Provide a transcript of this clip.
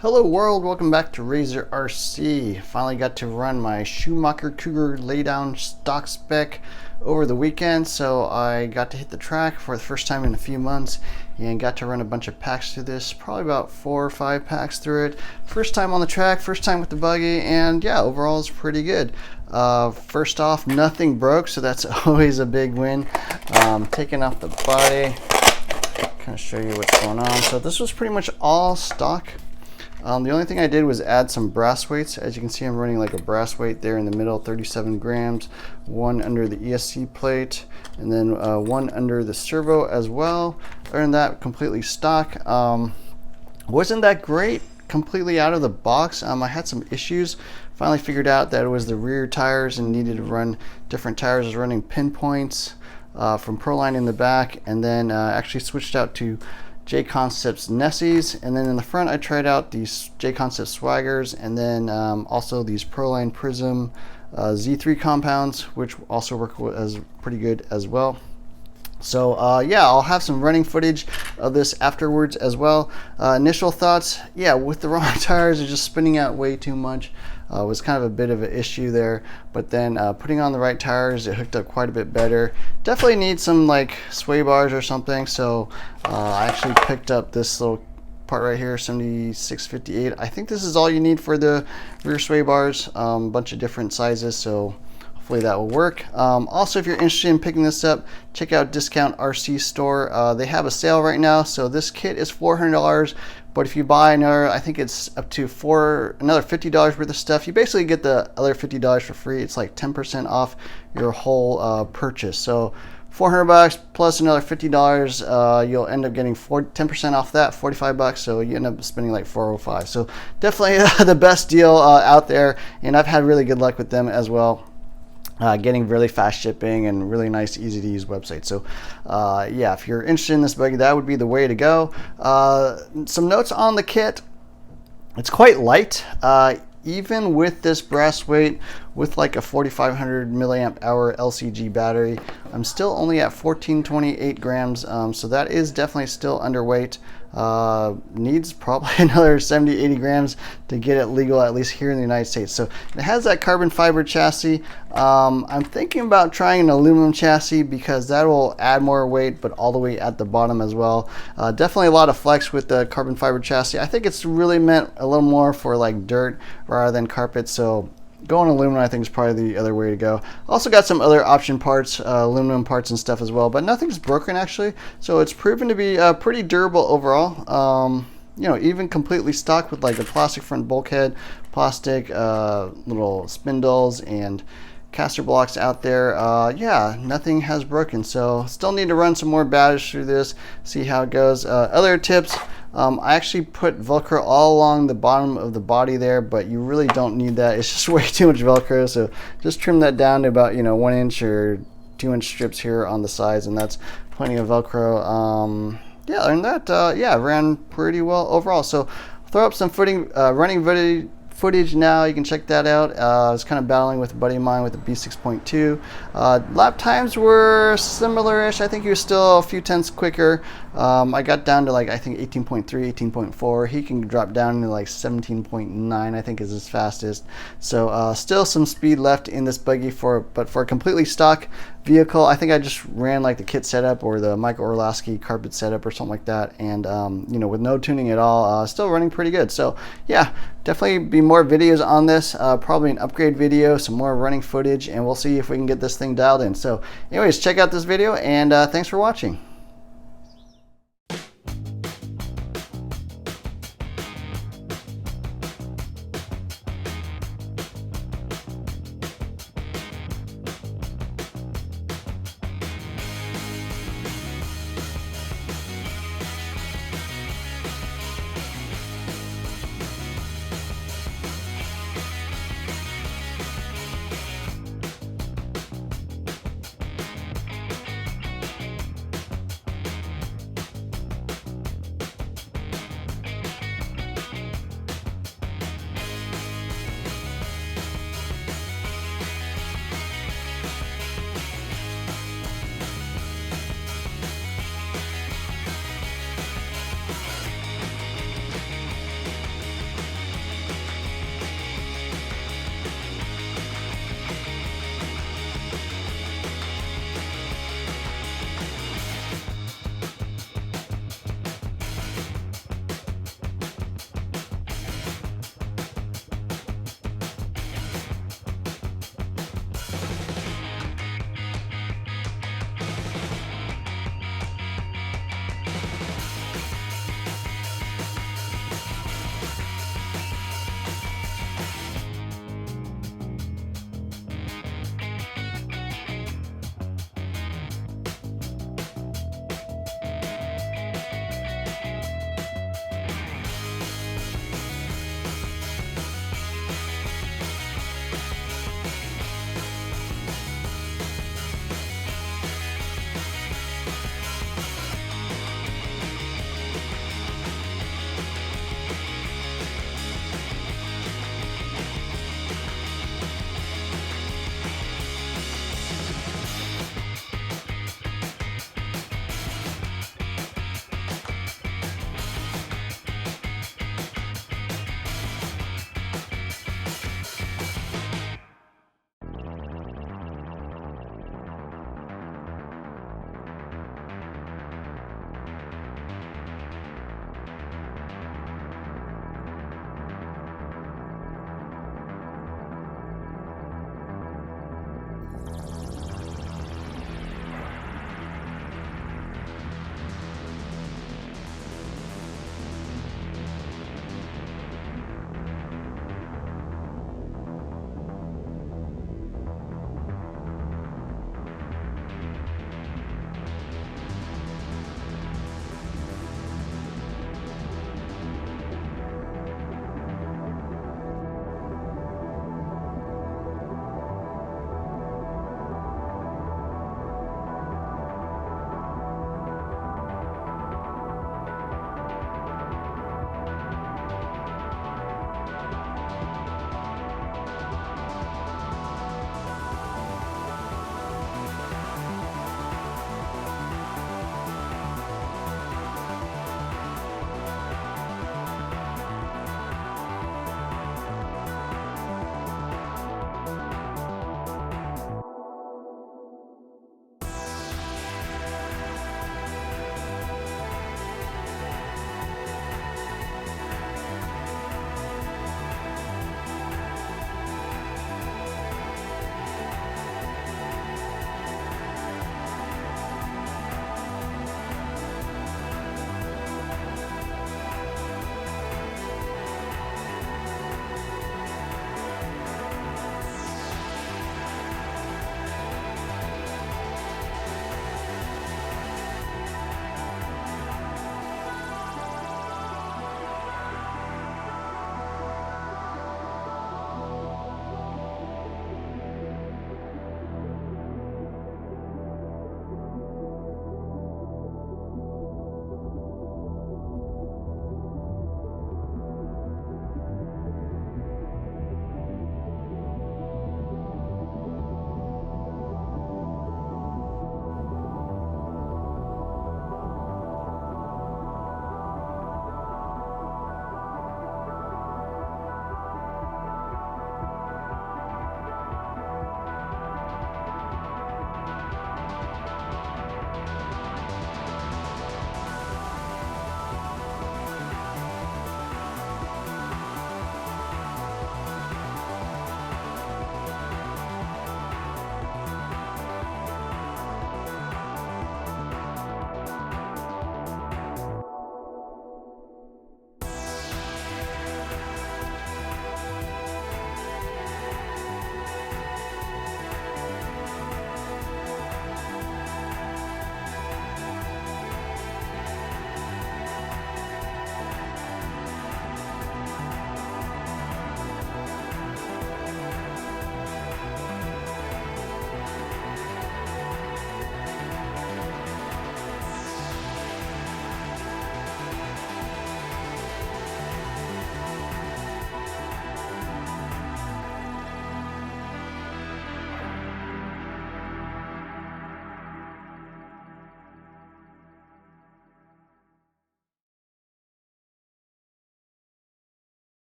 Hello world, welcome back to Razor RC. Finally got to run my Schumacher Cougar Laydown stock spec over the weekend, so I got to hit the track for the first time in a few months and got to run a bunch of packs through this, probably about 4 or 5 packs through it. First time on the track, first time with the buggy, and yeah, overall it's pretty good. First off, nothing broke, so that's always a big win. Taking off the body, kind of show you what's going on. So this was pretty much all stock. The only thing I did was add some brass weights. As you can see, I'm running like a brass weight there in the middle, 37 grams, one under the ESC plate, and then one under the servo as well. Other than that, completely stock. Wasn't that great completely out of the box. I had some issues. Finally figured out that it was the rear tires and needed to run different tires. I was running pinpoints from Proline in the back, and then actually switched out to J-Concepts Nessies, and then in the front I tried out these J-Concepts Swaggers, and then also these Proline Prism Z3 compounds, which also work as pretty good as well. So yeah, I'll have some running footage of this afterwards as well. Initial thoughts, yeah, with the wrong tires, they're just spinning out way too much. Was kind of a bit of an issue there, but then putting on the right tires, it hooked up quite a bit better. Definitely need some like sway bars or something, so I actually picked up this little part right here, 7658. I think this is all you need for the rear sway bars, a bunch of different sizes, so hopefully that will work. Also, if you're interested in picking this up, check out Discount RC Store. They have a sale right now, so this kit is $400, but if you buy another, I think it's up to another $50 worth of stuff, you basically get the other $50 for free. It's like 10% off your whole purchase. So $400 plus another $50, you'll end up getting 10% off that, $45, so you end up spending like $405. So definitely the best deal out there, and I've had really good luck with them as well. Getting really fast shipping and really nice, easy to use website. So yeah, if you're interested in this buggy, that would be the way to go. Some notes on the kit. It's quite light. Even with this brass weight, with like a 4500 milliamp hour LCG battery, I'm still only at 1428 grams, so that is definitely still underweight. Needs probably another 70-80 grams to get it legal, at least here in the United States. So it has that carbon fiber chassis. I'm thinking about trying an aluminum chassis because that will add more weight, but all the way at the bottom as well. Definitely a lot of flex with the carbon fiber chassis. I think it's really meant a little more for like dirt rather than carpet, so going aluminum I think is probably the other way to go. Also got some other option parts, aluminum parts and stuff as well, but nothing's broken actually, so it's proven to be pretty durable overall. You know, even completely stock with like a plastic front bulkhead, plastic little spindles and caster blocks out there. Yeah, nothing has broken, so still need to run some more batteries through this, see how it goes. Other tips, I actually put Velcro all along the bottom of the body there, but you really don't need that. It's just way too much Velcro, so just trim that down to about, you know, 1 inch or 2 inch strips here on the sides, and that's plenty of Velcro. Yeah, other than that, yeah, ran pretty well overall. So I'll throw up some running footage now. You can check that out. I was kind of battling with a buddy of mine with the B6.2. Lap times were similar-ish. I think he was still a few tenths quicker. I got down to like, I think 18.3, 18.4. He can drop down to like 17.9, I think is his fastest. So still some speed left in this buggy, but for a completely stock vehicle, I think I just ran like the kit setup or the Michael Orlowski carpet setup or something like that, and you know, with no tuning at all, still running pretty good. So yeah, definitely be more videos on this, probably an upgrade video, some more running footage, and we'll see if we can get this thing dialed in. So anyways, check out this video, and thanks for watching.